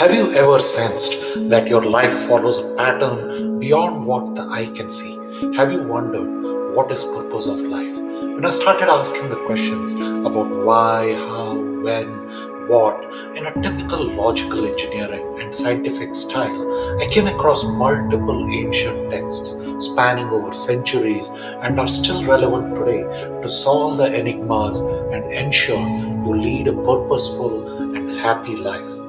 Have you ever sensed that your life follows a pattern beyond what the eye can see? Have you wondered what is purpose of life? When I started asking the questions about why, how, when, what in a typical logical engineering and scientific style, I came across multiple ancient texts spanning over centuries and are still relevant today to solve the enigmas and ensure you lead a purposeful and happy life.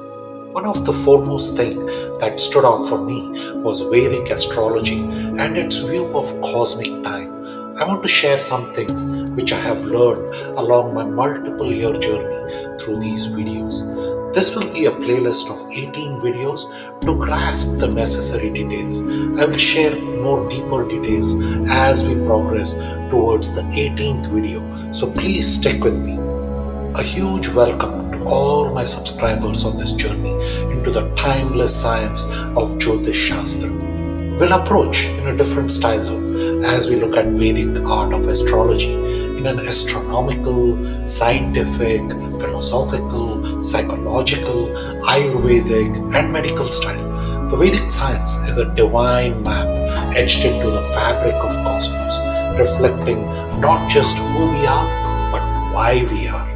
One of the foremost things that stood out for me was Vedic astrology and its view of cosmic time. I want to share some things which I have learned along my multiple year journey through these videos. This will be a playlist of 18 videos to grasp the necessary details. I will share more deeper details as we progress towards the 18th video, so please stick with me. A huge welcome to all my subscribers on this journey into the timeless science of Jyotisha. We'll approach in a different style zone as we look at Vedic art of astrology in an astronomical, scientific, philosophical, psychological, Ayurvedic, and medical style. The Vedic science is a divine map etched into the fabric of cosmos, reflecting not just who we are, but why we are.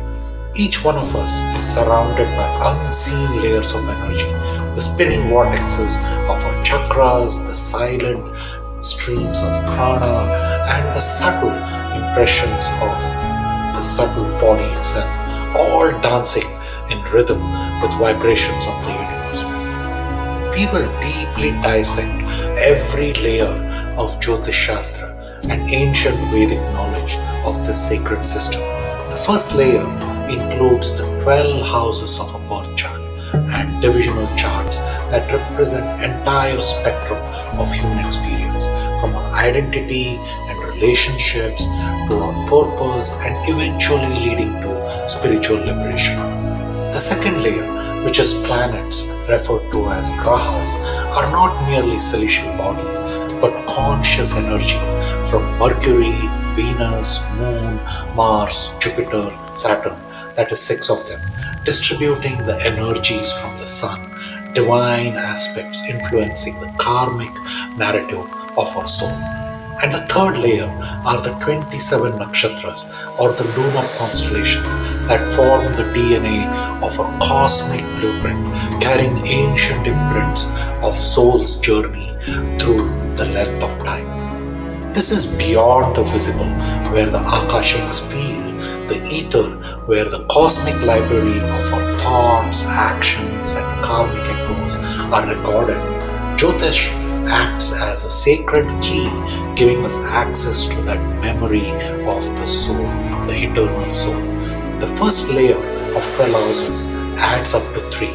Each one of us is surrounded by unseen layers of energy, the spinning vortexes of our chakras, the silent streams of prana, and the subtle impressions of the subtle body itself, all dancing in rhythm with vibrations of the universe. We will deeply dissect every layer of Jyotish Shastra and ancient Vedic knowledge of this sacred system. The first layer includes the 12 houses of a birth chart and divisional charts that represent entire spectrum of human experience, from our identity and relationships to our purpose and eventually leading to spiritual liberation. The second layer, which is planets referred to as grahas, are not merely celestial bodies but conscious energies from Mercury, Venus, Moon, Mars, Jupiter, Saturn, that is 6 of them, distributing the energies from the sun, divine aspects influencing the karmic narrative of our soul. And the third layer are the 27 nakshatras or the lunar constellations that form the DNA of our cosmic blueprint, carrying ancient imprints of soul's journey through the length of time. This is beyond the visible, where the akashics feel, the ether, where the cosmic library of our thoughts, actions, and karmic echoes are recorded. Jyotish acts as a sacred key, giving us access to that memory of the soul, the eternal soul. The first layer of 12 houses adds up to 3.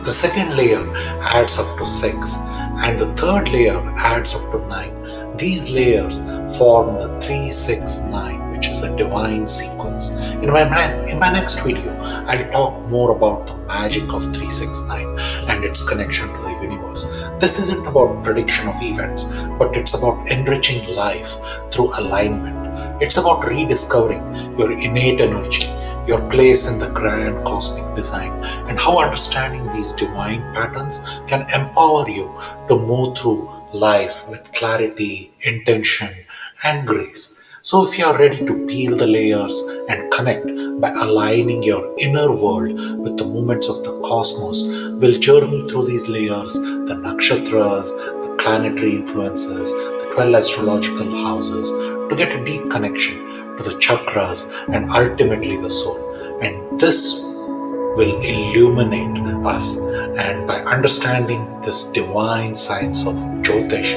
The second layer adds up to 6. And the third layer adds up to 9. These layers form the 369, which is a divine sequence. In my next video, I'll talk more about the magic of 369 and its connection to the universe. This isn't about prediction of events, but it's about enriching life through alignment. It's about rediscovering your innate energy, your place in the grand cosmic design, and how understanding these divine patterns can empower you to move through life with clarity, intention, and grace. So, if you are ready to peel the layers and connect by aligning your inner world with the movements of the cosmos, we'll journey through these layers, the nakshatras, the planetary influences, the 12 astrological houses, to get a deep connection to the chakras and ultimately the soul. And this will illuminate us. And by understanding this divine science of Jyotish,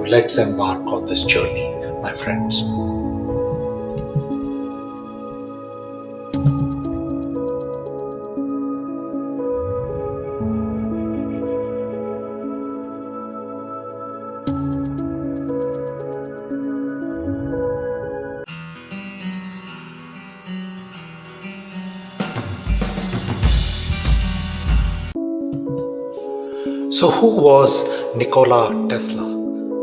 let's embark on this journey, my friends. So, who was Nikola Tesla?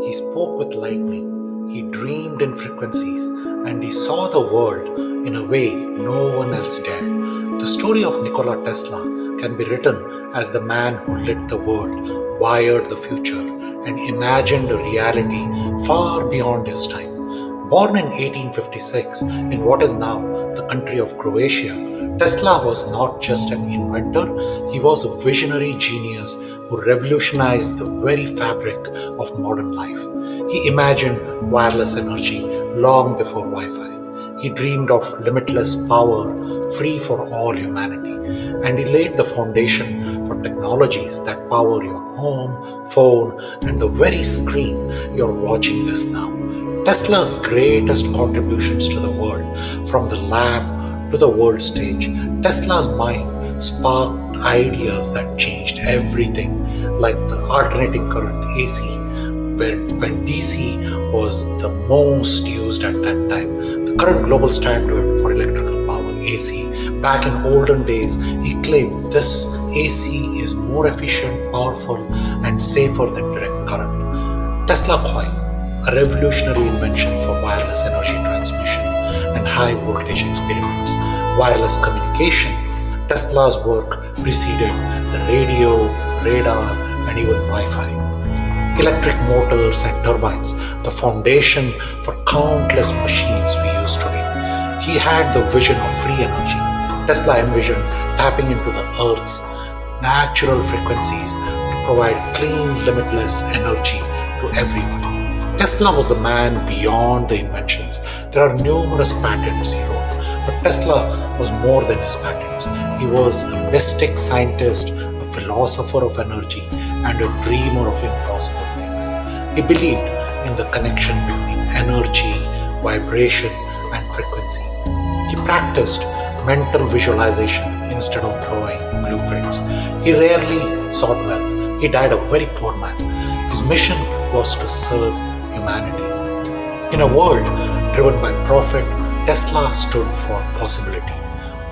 He spoke with lightning, he dreamed in frequencies, and he saw the world in a way no one else dared. The story of Nikola Tesla can be written as the man who lit the world, wired the future, and imagined a reality far beyond his time. Born in 1856 in what is now the country of Croatia, Tesla was not just an inventor, he was a visionary genius who revolutionized the very fabric of modern life. He imagined wireless energy long before Wi Fi. He dreamed of limitless power free for all humanity. And he laid the foundation for technologies that power your home, phone, and the very screen you're watching this now. Tesla's greatest contributions to the world, from the lab to the world stage, Tesla's mind sparked ideas that changed everything, like the alternating current AC, when DC was the most used at that time. The current global standard for electrical power, AC. Back in olden days, he claimed this AC is more efficient, powerful, and safer than direct current. Tesla coil, a revolutionary invention for wireless energy transmission and high voltage experiments. Wireless communication, Tesla's work preceded the radio, radar, and even Wi-Fi. Electric motors and turbines, the foundation for countless machines we use today. He had the vision of free energy. Tesla envisioned tapping into the Earth's natural frequencies to provide clean, limitless energy to everyone. Tesla was the man beyond the inventions. There are numerous patents he wrote, but Tesla was more than his patents. He was a mystic scientist, a philosopher of energy, and a dreamer of impossible things. He believed in the connection between energy, vibration, and frequency. He practiced mental visualization instead of drawing blueprints. He rarely sought wealth. He died a very poor man. His mission was to serve humanity. In a world driven by profit, Tesla stood for possibility.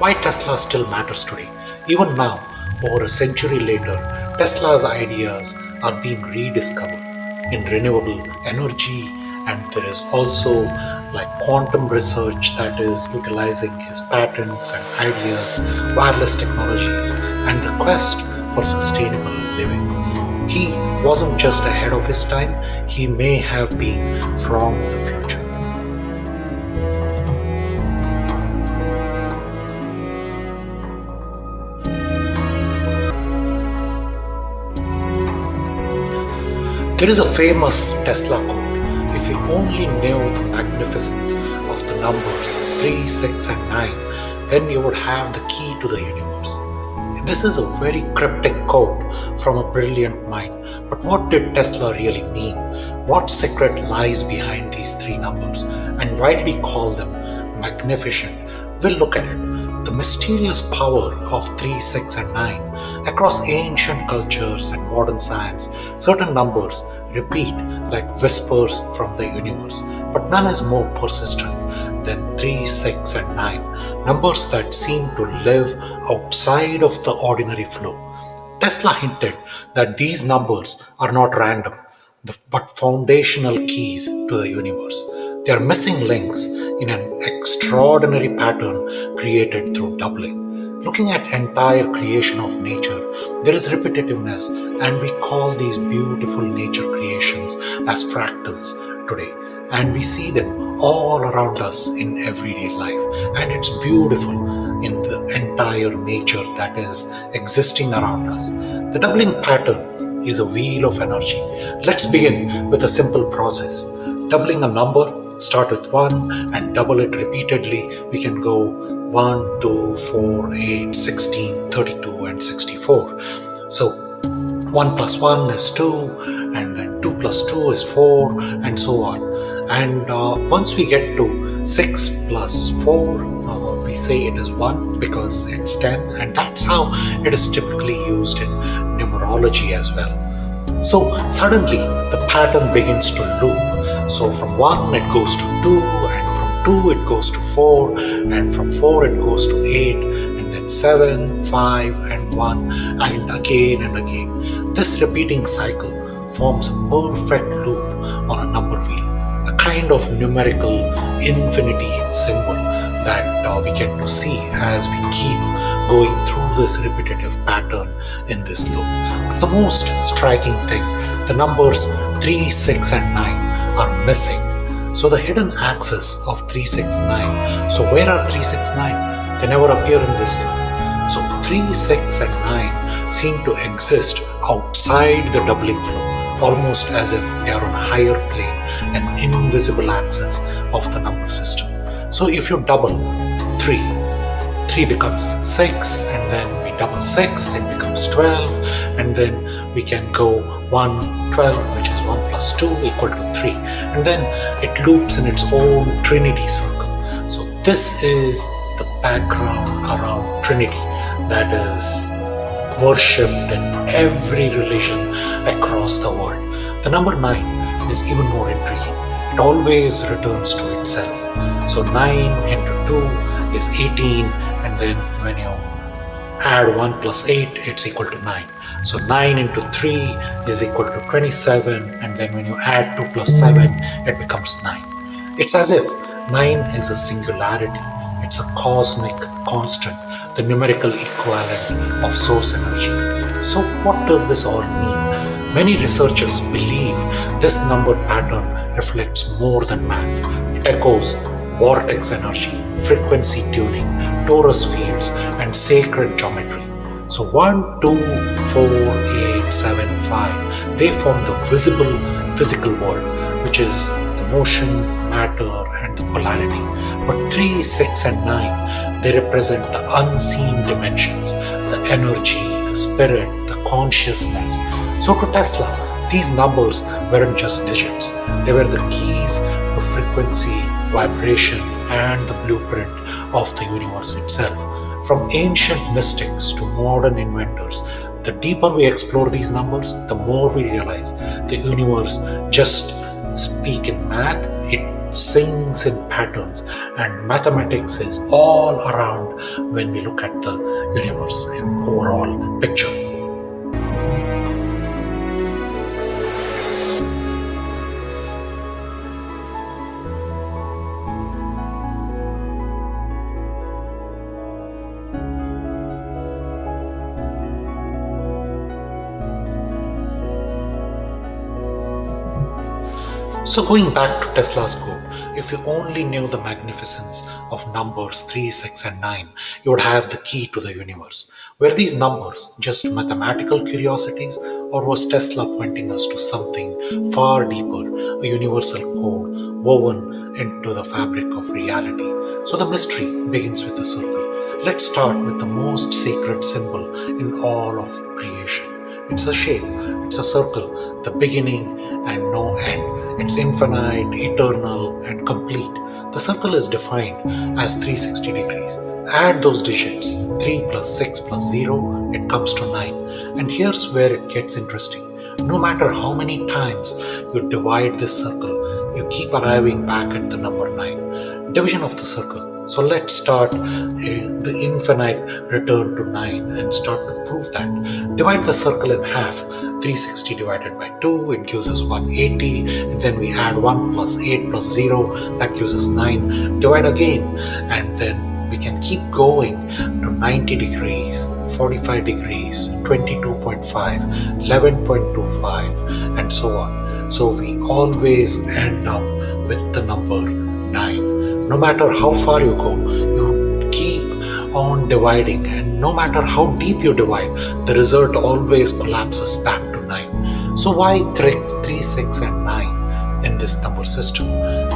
Why Tesla still matters today? Even now, over a century later, Tesla's ideas are being rediscovered in renewable energy, and there is also like quantum research that is utilizing his patents and ideas, wireless technologies, and the quest for sustainable living. He wasn't just ahead of his time, he may have been from the future. There is a famous Tesla quote: if you only knew the magnificence of the numbers 3, 6, and 9, then you would have the key to the universe. This is a very cryptic quote from a brilliant mind, but what did Tesla really mean? What secret lies behind these three numbers, and why did he call them magnificent? We'll look at it. The mysterious power of 3, 6, and 9. Across ancient cultures and modern science, certain numbers repeat like whispers from the universe, but none is more persistent than 3, 6, and 9, numbers that seem to live outside of the ordinary flow. Tesla hinted that these numbers are not random, but foundational keys to the universe. They are missing links in an extraordinary pattern created through doubling. Looking at entire creation of nature, there is repetitiveness, and we call these beautiful nature creations as fractals today. And we see them all around us in everyday life. And it's beautiful in the entire nature that is existing around us. The doubling pattern is a wheel of energy. Let's begin with a simple process. Doubling a number, start with 1 and double it repeatedly. We can go 1, 2, 4, 8, 16, 32, and 64. So 1 plus 1 is 2, and then 2 plus 2 is 4, and so on. And once we get to 6 plus 4, we say it is 1 because it's 10, and that's how it is typically used in numerology as well. So suddenly the pattern begins to loop. So from 1 it goes to 2, and from 2 it goes to 4, and from 4 it goes to 8, and then 7, 5, and 1, and again and again. This repeating cycle forms a perfect loop on a number wheel, a kind of numerical infinity symbol that we get to see as we keep going through this repetitive pattern in this loop. But the most striking thing, the numbers 3, 6, and 9 are missing. So the hidden axis of 3, 6, 9. So where are 3, 6, 9? They never appear in this loop. So 3, 6, and 9 seem to exist outside the doubling flow, almost as if they are on a higher plane, an invisible axis of the number system. So if you double 3, 3 becomes 6, and then we double 6, it becomes 12, and then we can go 1, 12, which is 1 plus 2 equal to 3, and then it loops in its own Trinity circle. So this is the background around Trinity that is worshipped in every religion across the world. The number 9 is even more intriguing. It always returns to itself. So 9 into 2 is 18, and then when you add 1 plus 8, it's equal to 9. So 9 into 3 is equal to 27, and then when you add 2 plus 7, it becomes 9. It's as if 9 is a singularity. It's a cosmic constant, the numerical equivalent of source energy. So what does this all mean? Many researchers believe this number pattern reflects more than math. It echoes vortex energy, frequency tuning, torus fields, and sacred geometry. So 1, 2, 4, 8, 7, 5, they form the visible physical world, which is the motion, matter, and the polarity. But 3, 6, and 9, they represent the unseen dimensions, the energy, the spirit, the consciousness. So to Tesla, these numbers weren't just digits. They were the keys to frequency, vibration, and the blueprint of the universe itself. From ancient mystics to modern inventors, the deeper we explore these numbers, the more we realize the universe just speaks in math, it sings in patterns, and mathematics is all around when we look at the universe in overall picture. So going back to Tesla's quote, if you only knew the magnificence of numbers 3, 6, and 9, you would have the key to the universe. Were these numbers just mathematical curiosities, or was Tesla pointing us to something far deeper, a universal code woven into the fabric of reality? So the mystery begins with the circle. Let's start with the most sacred symbol in all of creation. It's a shape, it's a circle, the beginning and no end. It's infinite, eternal, and complete. The circle is defined as 360 degrees. Add those digits, 3 plus 6 plus 0, it comes to 9. And here's where it gets interesting. No matter how many times you divide this circle, you keep arriving back at the number 9. Division of the circle. So let's start the infinite return to 9 and start to prove that. Divide the circle in half. 360 divided by 2, it gives us 180, and then we add 1 plus 8 plus 0, that gives us 9. Divide again, and then we can keep going to 90 degrees, 45 degrees, 22.5, 11.25, and so on. So we always end up with the number 9. No matter how far you go, you keep on dividing, and no matter how deep you divide, the result always collapses back to 9. So why 3, 6, and 9 in this number system?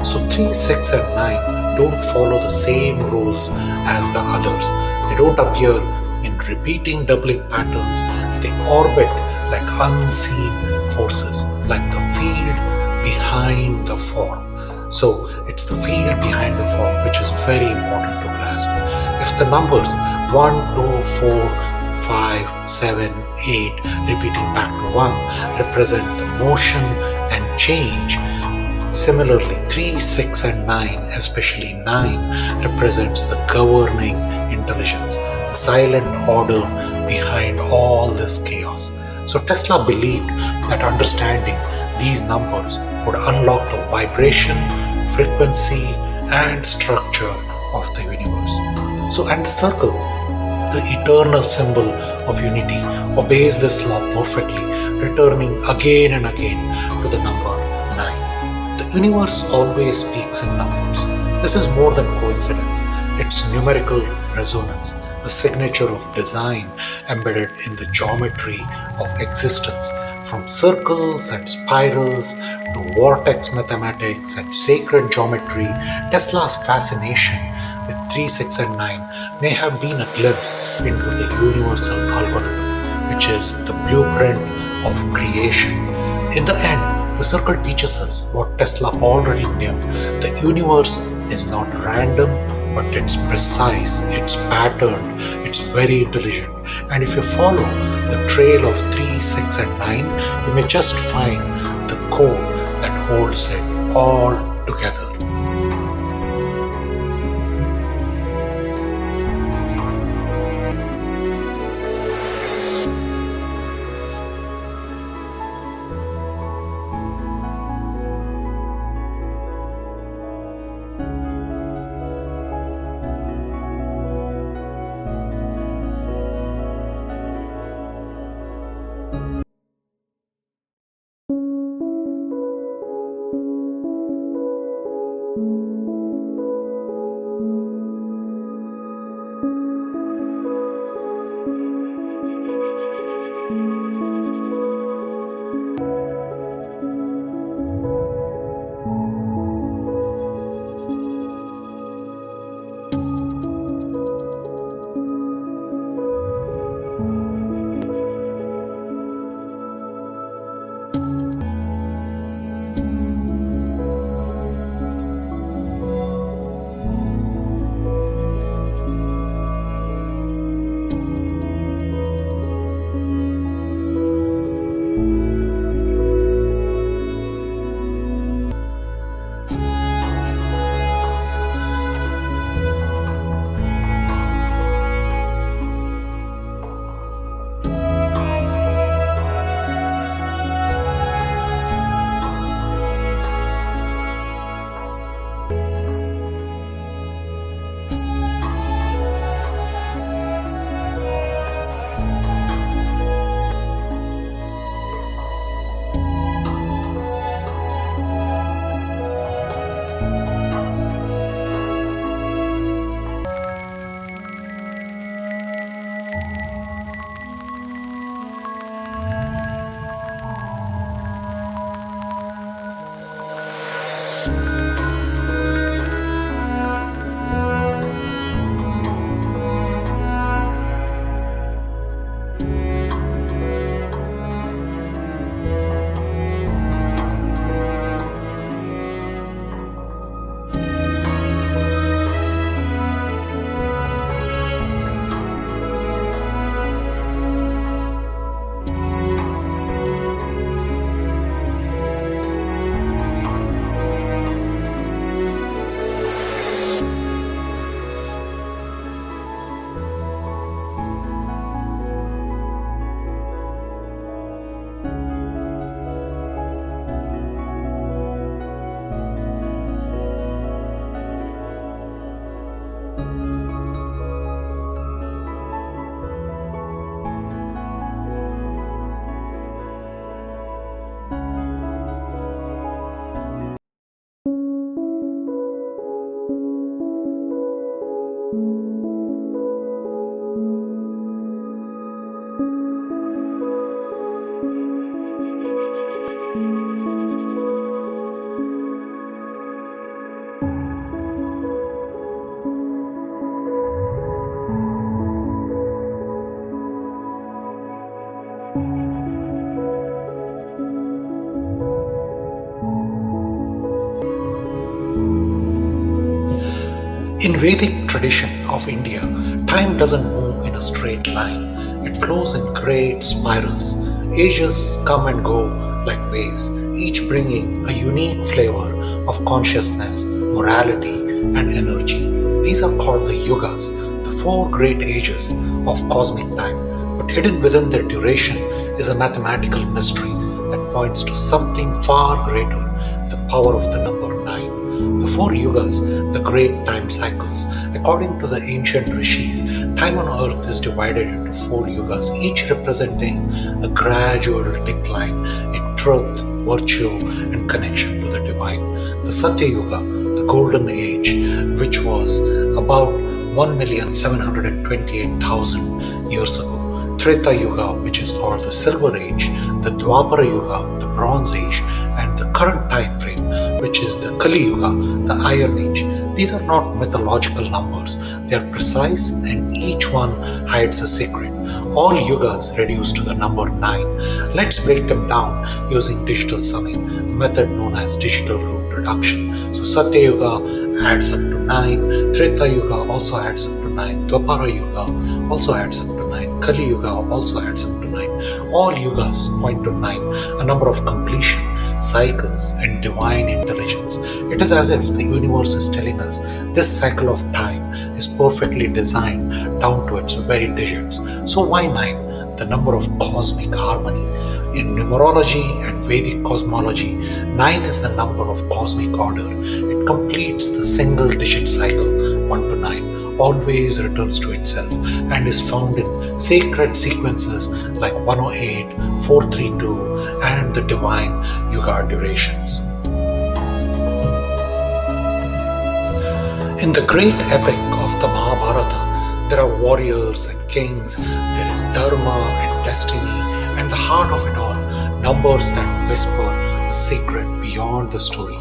So 3, 6, and 9 don't follow the same rules as the others. They don't appear in repeating doubling patterns. They orbit like unseen forces, like the field behind the form. So it's the field behind the form which is very important to grasp. If the numbers 1, 2, 4, 5, 7, 8 repeating back to 1 represent the motion and change, similarly 3, 6, and 9, especially 9, represents the governing intelligence, the silent order behind all this chaos. So Tesla believed that understanding these numbers would unlock the vibration, frequency, and structure of the universe. So, and the circle, The eternal symbol of unity obeys this law perfectly, returning again and again to the number 9. The universe always speaks in numbers. This is more than coincidence, it's numerical resonance, a signature of design embedded in the geometry of existence. From circles and spirals to vortex mathematics and sacred geometry, Tesla's fascination with 3, 6, and 9 may have been a glimpse into the universal algorithm, which is the blueprint of creation. In the end, the circle teaches us what Tesla already knew. The universe is not random, but it's precise, it's patterned, it's very intelligent. And if you follow the trail of 3, 6, and 9, you may just find the core that holds it all together. In Vedic tradition of India, time doesn't move in a straight line. It flows in great spirals. Ages come and go like waves, each bringing a unique flavor of consciousness, morality, and energy. These are called the yugas, the four great ages of cosmic time. But hidden within their duration is a mathematical mystery that points to something far greater, the power of the number 9. The 4 yugas, the great time cycles. According to the ancient rishis, time on earth is divided into 4 yugas, each representing a gradual decline in truth, virtue, and connection to the divine. The Satya Yuga, the golden age, which was about 1,728,000 years ago. Treta Yuga, which is called the Silver Age, the Dwapara Yuga, the Bronze Age, and the current time frame, which is the Kali Yuga, the Iron Age. These are not mythological numbers. They are precise and each one hides a secret. All yugas reduced to the number 9. Let's break them down using digital summing, a method known as digital root reduction. So Satya Yuga adds up to 9, Treta Yuga also adds up to 9, Dwapara Yuga also adds up to 9, Kali Yuga also adds up to 9. All yugas point to 9, a number of completion, cycles, and divine intelligence. It is as if the universe is telling us this cycle of time is perfectly designed down to its very digits. So why 9? The number of cosmic harmony. In numerology and Vedic cosmology, 9 is the number of cosmic order. It completes the single digit cycle 1 to 9. Always returns to itself and is found in sacred sequences like 108, 432, and the divine yuga durations. In the great epic of the Mahabharata, there are warriors and kings, there is dharma and destiny, and the heart of it all, numbers that whisper a secret beyond the story.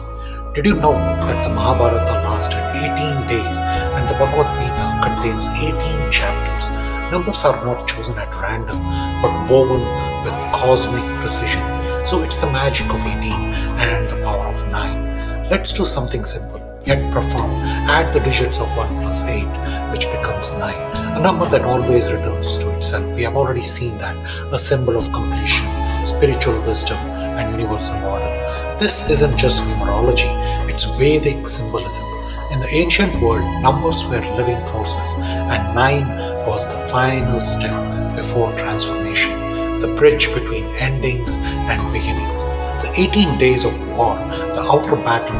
Did you know that the Mahabharata lasted 18 days and the Bhagavad Gita contains 18 chapters? Numbers are not chosen at random but woven with cosmic precision. So it's the magic of 18 and the power of 9. Let's do something simple yet profound. Add the digits of 1 plus 8, which becomes 9, a number that always returns to itself. We have already seen that, a symbol of completion, spiritual wisdom, and universal order. This isn't just numerology, it's Vedic symbolism. In the ancient world, numbers were living forces, and 9 was the final step before transformation, the bridge between endings and beginnings. The 18 days of war, the outer battle,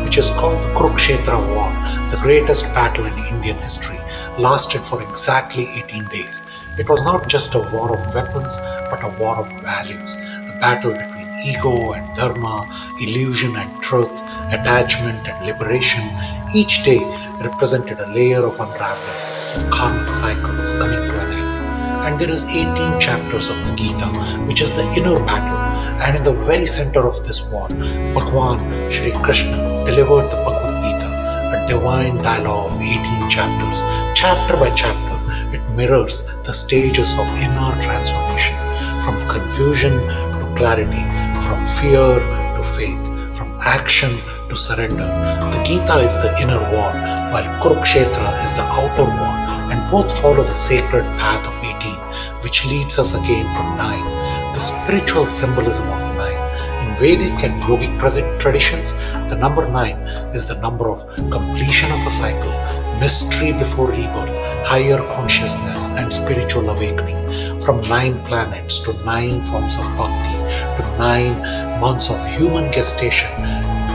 which is called the Kurukshetra War, the greatest battle in Indian history, lasted for exactly 18 days. It was not just a war of weapons, but a war of values, a battle between ego and dharma, illusion and truth, attachment and liberation. Each day represented a layer of unraveling, of karmic cycles coming to an end. And there is 18 chapters of the Gita, which is the inner battle. And in the very center of this war, Bhagwan Shri Krishna delivered the Bhagavad Gita, a divine dialogue of 18 chapters. Chapter by chapter, it mirrors the stages of inner transformation, from confusion to clarity, from fear to faith, from action to surrender. The Gita is the inner war, while Kurukshetra is the outer war, and both follow the sacred path of 18, which leads us again to 9, the spiritual symbolism of 9. In Vedic and yogic traditions, the number 9 is the number of completion of a cycle, mystery before rebirth, higher consciousness, and spiritual awakening. From 9 planets to 9 forms of bhakti to 9 months of human gestation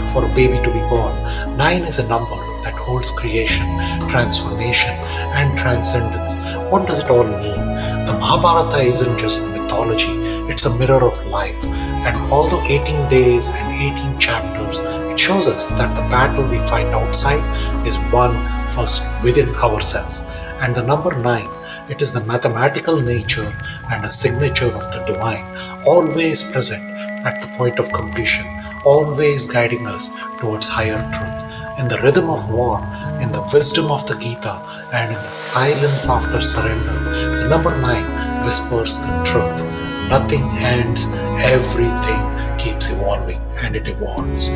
for a baby to be born, 9 is a number that holds creation, transformation, and transcendence. What does it all mean? The Mahabharata isn't just mythology, it's a mirror of life. And although 18 days and 18 chapters, it shows us that the battle we fight outside is won first within ourselves. And the number 9, it is the mathematical nature and a signature of the divine, always present at the point of completion, always guiding us towards higher truth. In the rhythm of war, in the wisdom of the Gita, and in the silence after surrender, the number 9 whispers the truth. Nothing ends, everything keeps evolving, and it evolves.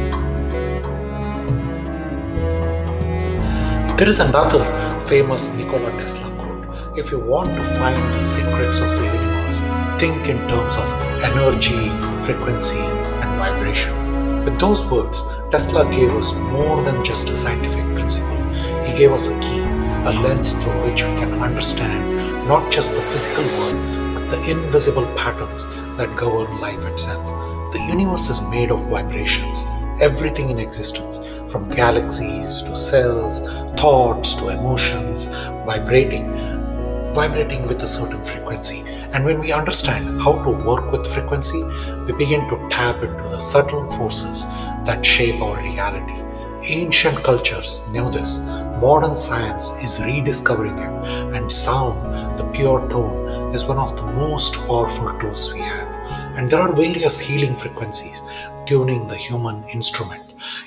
There is another famous Nikola Tesla quote. If you want to find the secrets of the universe, think in terms of energy, frequency, and vibration. With those words, Tesla gave us more than just a scientific principle. He gave us a key, a lens through which we can understand not just the physical world, but the invisible patterns that govern life itself. The universe is made of vibrations. Everything in existence, from galaxies to cells, thoughts to emotions, vibrating with a certain frequency. And when we understand how to work with frequency, we begin to tap into the subtle forces that shape our reality. Ancient cultures knew this. Modern science is rediscovering it, and sound, the pure tone, is one of the most powerful tools we have. And there are various healing frequencies tuning the human instrument.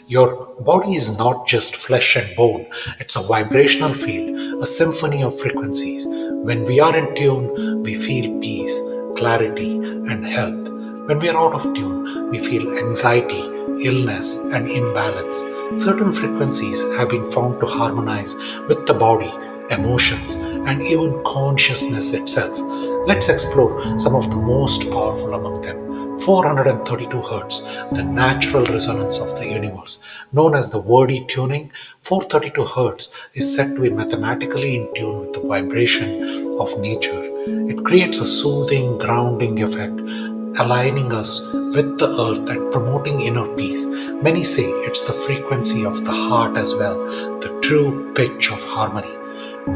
Your body is not just flesh and bone, it's a vibrational field, a symphony of frequencies. When we are in tune, we feel peace, clarity, and health. When we are out of tune, we feel anxiety, illness, and imbalance. Certain frequencies have been found to harmonize with the body, emotions, and even consciousness itself. Let's explore some of the most powerful among them. 432 Hz, the natural resonance of the universe. Known as the wordy tuning, 432 Hz is said to be mathematically in tune with the vibration of nature. It creates a soothing, grounding effect, aligning us with the earth and promoting inner peace. Many say it's the frequency of the heart as well, the true pitch of harmony.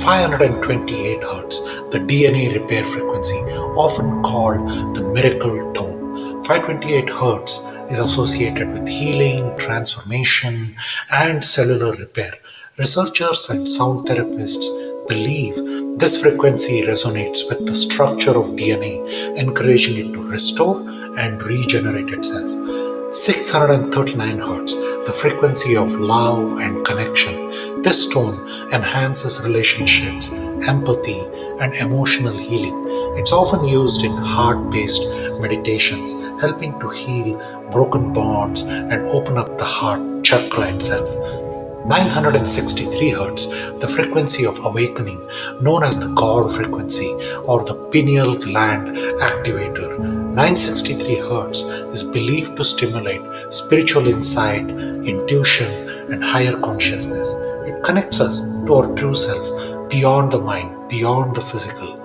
528 Hz, the DNA repair frequency, often called the miracle tone. 528 Hz is associated with healing, transformation, and cellular repair. Researchers and sound therapists believe this frequency resonates with the structure of DNA, encouraging it to restore and regenerate itself. 639 Hz, the frequency of love and connection. This tone enhances relationships, empathy, and emotional healing. It's often used in heart-based meditations, helping to heal broken bonds and open up the heart chakra itself. 963 Hz, the frequency of awakening, known as the God frequency or the pineal gland activator. 963 Hz is believed to stimulate spiritual insight, intuition, and higher consciousness. It connects us to our true self, beyond the mind, beyond the physical.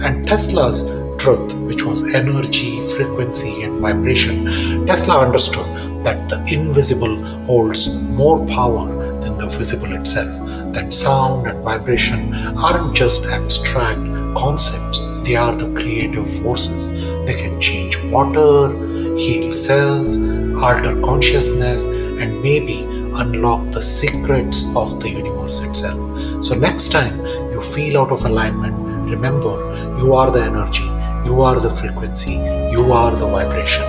And Tesla's truth, which was energy, frequency, and vibration, Tesla understood that the invisible holds more power than the visible itself. That sound and vibration aren't just abstract concepts, they are the creative forces. They can change water, heal cells, alter consciousness, and maybe unlock the secrets of the universe itself. So, next time you feel out of alignment, remember you are the energy, you are the frequency, you are the vibration.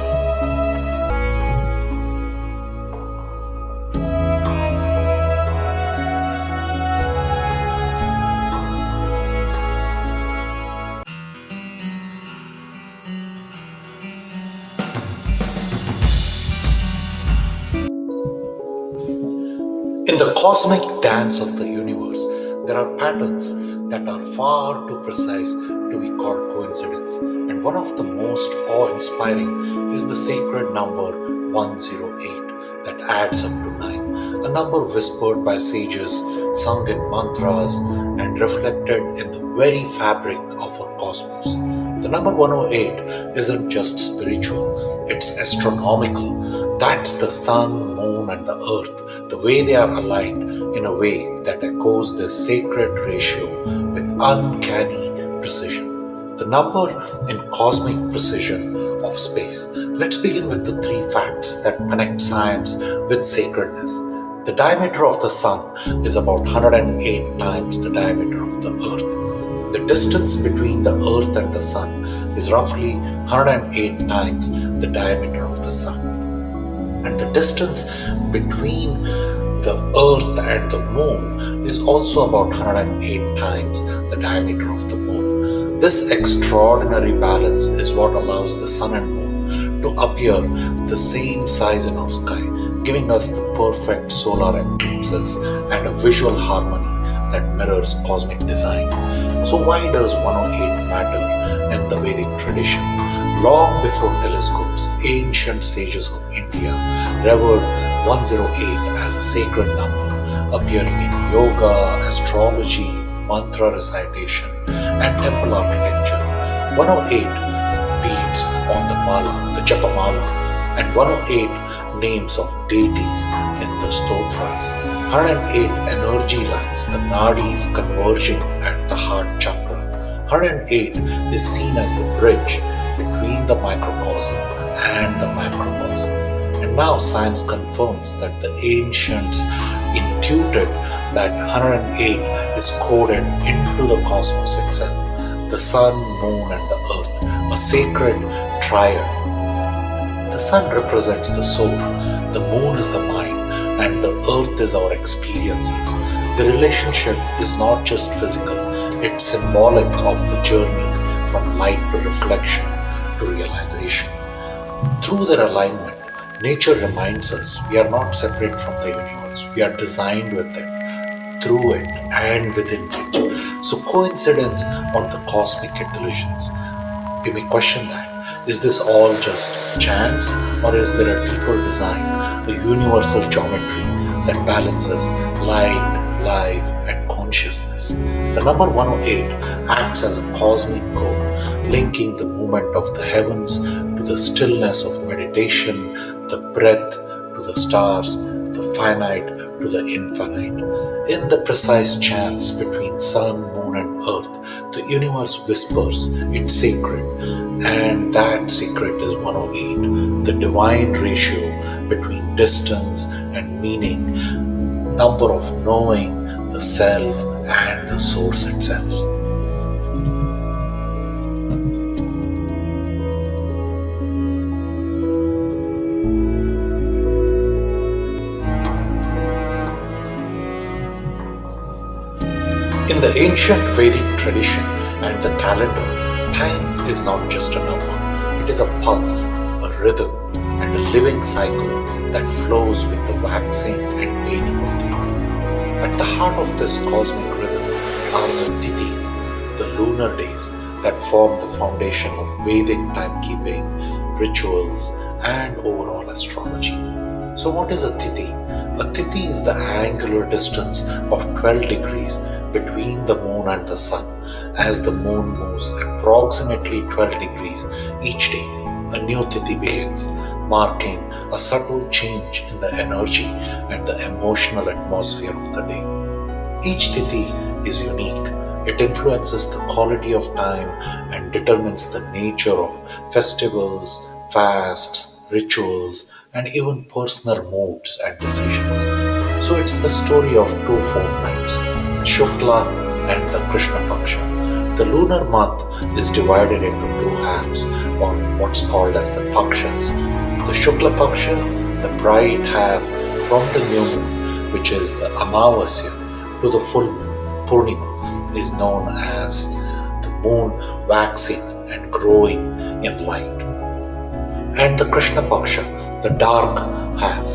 In the cosmic dance of the universe, there are patterns that are far too precise to be called coincidence. And one of the most awe-inspiring is the sacred number 108 that adds up to 9, a number whispered by sages, sung in mantras, and reflected in the very fabric of our cosmos. The number 108 isn't just spiritual, it's astronomical. That's the sun, moon, and the earth, the way they are aligned in a way that echoes this sacred ratio with uncanny precision. The number in cosmic precision of space. Let's begin with the 3 facts that connect science with sacredness. The diameter of the sun is about 108 times the diameter of the earth. The distance between the earth and the sun is roughly 108 times the diameter of the sun. And the distance between the earth and the moon is also about 108 times the diameter of the moon. This extraordinary balance is what allows the sun and moon to appear the same size in our sky, giving us the perfect solar eclipses and a visual harmony that mirrors cosmic design. So why does 108 matter in the Vedic tradition? Long before telescopes, ancient sages of India revered 108 as a sacred number, appearing in yoga, astrology, mantra recitation, and temple architecture. 108 beads on the mala, the japa mala, and 108 names of deities in the stotras. 108 energy lines, the nadis converging at the heart chakra. 108 is seen as the bridge between the microcosm and the macrocosm. And now science confirms that the ancients intuited that 108 is coded into the cosmos itself. The sun, moon, and the earth, a sacred triad. The sun represents the soul, the moon is the mind, and the earth is our experiences. The relationship is not just physical, it's symbolic of the journey from light to reflection to realization. Through their alignment, nature reminds us we are not separate from the universe, we are designed with it, through it, and within it. So, coincidence or the cosmic intelligence? You may question that. Is this all just chance, or is there a deeper design, a universal geometry that balances light, life, and consciousness? The number 108 acts as a cosmic code, linking the movement of the heavens to the stillness of meditation, the breath to the stars, the finite to the infinite. In the precise chance between sun, moon, and earth, the universe whispers it's sacred, and that secret is 108, the divine ratio between distance and meaning, number of knowing, the self, and the source itself. In the ancient Vedic tradition and the calendar, time is not just a number. It is a pulse, a rhythm, and a living cycle that flows with the waxing and waning of the moon. At the heart of this cosmic rhythm are the tithis, the lunar days that form the foundation of Vedic timekeeping, rituals, and overall astrology. So, what is a tithi? A tithi is the angular distance of 12 degrees between the moon and the sun, as the moon moves approximately 12 degrees each day. A new tithi begins, marking a subtle change in the energy and the emotional atmosphere of the day. Each tithi is unique. It influences the quality of time and determines the nature of festivals, fasts, rituals, and even personal moods and decisions. So it's the story of two fortnights, Shukla and the Krishna Paksha. The lunar month is divided into two halves, or what's called as the Pakshas. The Shukla Paksha, the bright half from the new moon, which is the Amavasya, to the full moon, Purnima, is known as the moon waxing and growing in light. And the Krishna Paksha, the dark half,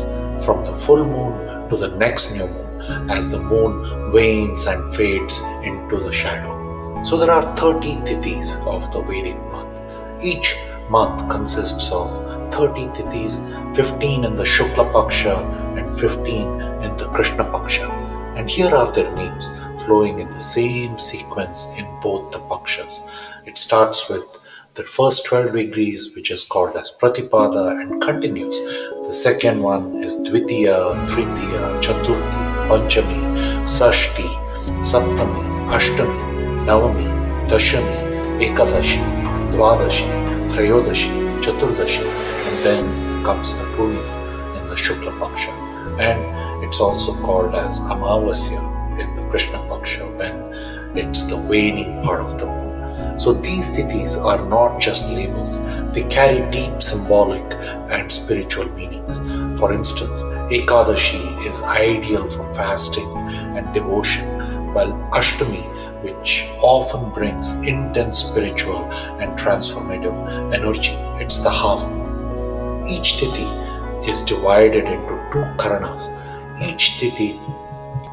from the full moon to the next new moon, as the moon wanes and fades into the shadow. So there are 30 tithis of the Vedic month. Each month consists of 30 tithis, 15 in the Shukla Paksha and 15 in the Krishna Paksha. And here are their names flowing in the same sequence in both the Pakshas. It starts with the first 12 degrees, which is called as Pratipada, and continues. The second one is Dvitiya, Tritiya, Chaturthi, Panchami, Sashti, Saptami, Ashtami, Navami, Dashami, Ekadashi, Dvadashi, Trayodashi, Chaturdashi, and then comes the Purnima in the Shukla Paksha. And it's also called as Amavasya in the Krishna Paksha when it's the waning part of the moon. So these tithis are not just labels, they carry deep symbolic and spiritual meanings. For instance, Ekadashi is ideal for fasting and devotion, while Ashtami, which often brings intense spiritual and transformative energy, it's the half moon. Each tithi is divided into two karanas. Each tithi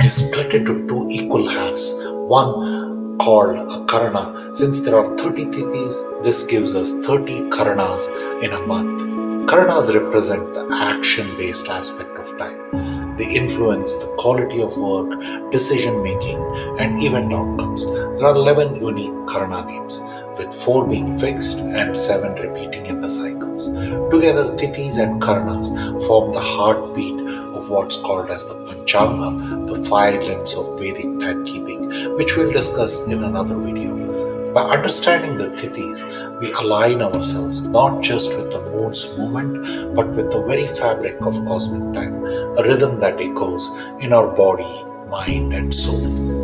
is split into two equal halves, one called a karana. Since there are 30 tithis, this gives us 30 karanas in a month. Karanas represent the action-based aspect of time. They influence the quality of work, decision-making, and event outcomes. There are 11 unique karana names, with 4 being fixed and 7 repeating in the cycles. Together, Tithis and Karanas form the heartbeat of what's called as the Panchanga, the five limbs of Vedic timekeeping, which we'll discuss in another video. By understanding the Tithis, we align ourselves not just with the moon's movement, but with the very fabric of cosmic time, a rhythm that echoes in our body, mind, and soul.